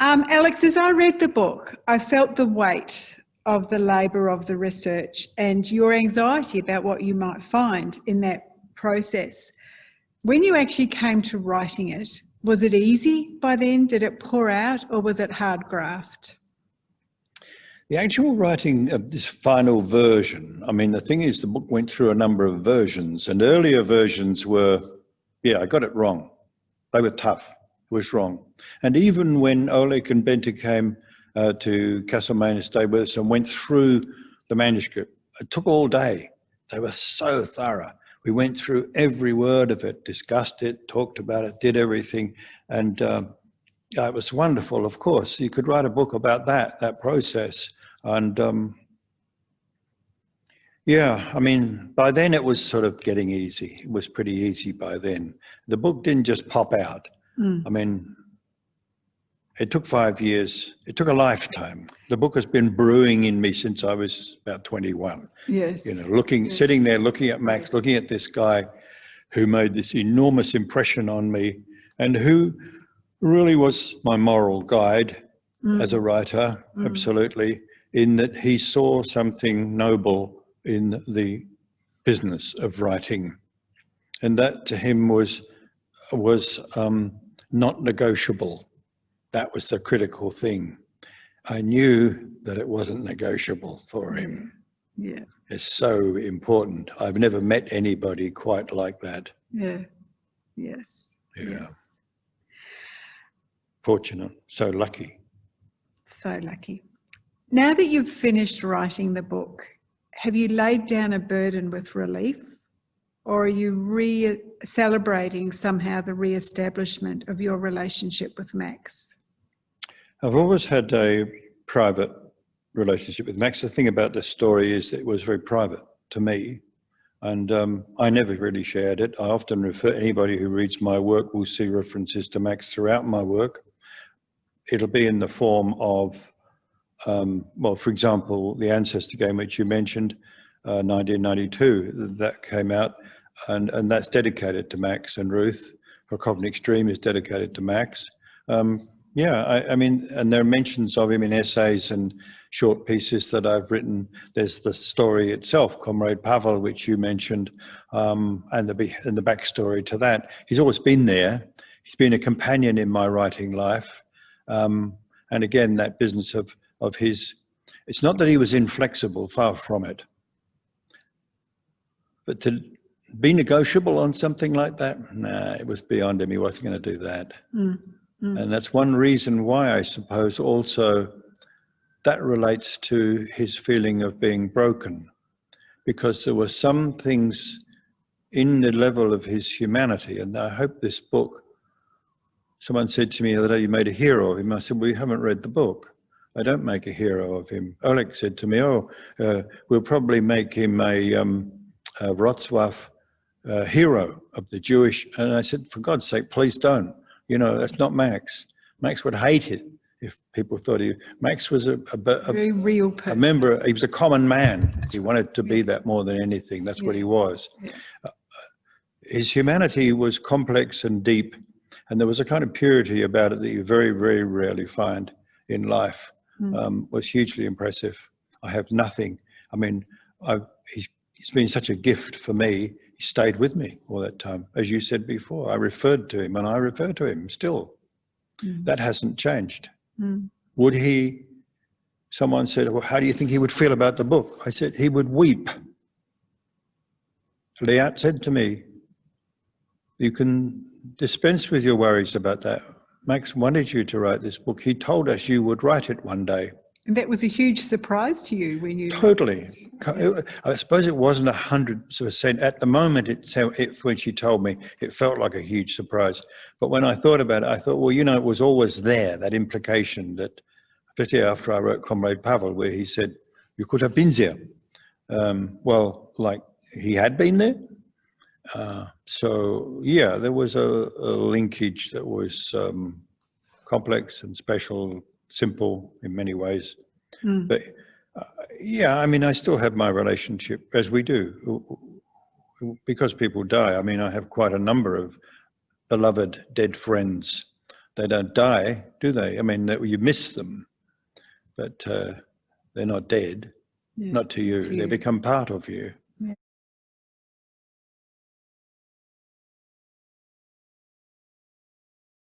Alex, as I read the book, I felt the weight of the labour of the research and your anxiety about what you might find in that process. When you actually came to writing it, was it easy by then? Did it pour out, or was it hard graft? The actual writing of this final version, I mean, the thing is, the book went through a number of versions, and earlier versions were, yeah, I got it wrong. They were tough. It was wrong. And even when Oleg and Bendigo came to Castlemaine to stay with us and went through the manuscript, it took all day. They were so thorough. We went through every word of it, discussed it, talked about it, did everything. And it was wonderful, of course. You could write a book about that process. And yeah, I mean, by then it was sort of getting easy. It was pretty easy by then. The book didn't just pop out. I mean, it took 5 years. It took a lifetime. The book has been brewing in me since I was about 21. Yes. You know, sitting there, looking at Max, looking at this guy who made this enormous impression on me and who really was my moral guide as a writer, absolutely, in that he saw something noble in the business of writing. And that to him was not negotiable. That was the critical thing. I knew that it wasn't negotiable for him. Yeah. It's so important. I've never met anybody quite like that. Yeah. Yes. Yeah. Yes. Fortunate. So lucky. So lucky. Now that you've finished writing the book, have you laid down a burden with relief? Or are you celebrating somehow the re-establishment of your relationship with Max? I've always had a private relationship with Max. The thing about this story is that it was very private to me, and I never really shared it. I often anybody who reads my work will see references to Max throughout my work. It'll be in the form of, well, for example, the Ancestor game, which you mentioned, 1992, that came out, and that's dedicated to Max and Ruth. For Cognitive Extreme is dedicated to Max. Yeah, I mean, and there are mentions of him in essays and short pieces that I've written. There's the story itself, Comrade Pavel, which you mentioned, and the backstory to that. He's always been there. He's been a companion in my writing life. And again, that business of his, it's not that he was inflexible, far from it. But to be negotiable on something like that, nah, it was beyond him. He wasn't going to do that. And that's one reason why I suppose also that relates to his feeling of being broken, because there were some things in the level of his humanity. And I hope this book, someone said to me the other day, you made a hero of him. I said, well, you haven't read the book. I don't make a hero of him. Oleg said to me, we'll probably make him a Wrocław hero of the Jewish. And I said, for God's sake, please don't. You know, that's not Max. Max would hate it if people thought Max was a very real person. A member, he was a common man. He wanted to be that more than anything. That's what he was. Yeah. His humanity was complex and deep, and there was a kind of purity about it that you very, very rarely find in life. Was hugely impressive. I have nothing. I mean, he's been such a gift for me. He stayed with me all that time. As you said before, I referred to him and I refer to him still. That hasn't changed. Would he, someone said, well, how do you think he would feel about the book? I said, he would weep. Liat said to me, you can dispense with your worries about that. Max wanted you to write this book. He told us you would write it one day. And that was a huge surprise to you when you... Totally. Yes. I suppose it wasn't 100%. At the moment, when she told me, it felt like a huge surprise. But when I thought about it, I thought, well, you know, it was always there, that implication that, especially after I wrote Comrade Pavel, where he said, you could have been there. Well, like he had been there. So, yeah, there was a linkage that was complex and special, simple in many ways. But yeah, I mean, I still have my relationship, as we do, because people die. I mean, I have quite a number of beloved dead friends they don't die, do they? I mean, you miss them, but they're not dead, Yeah. not to you. They become part of you.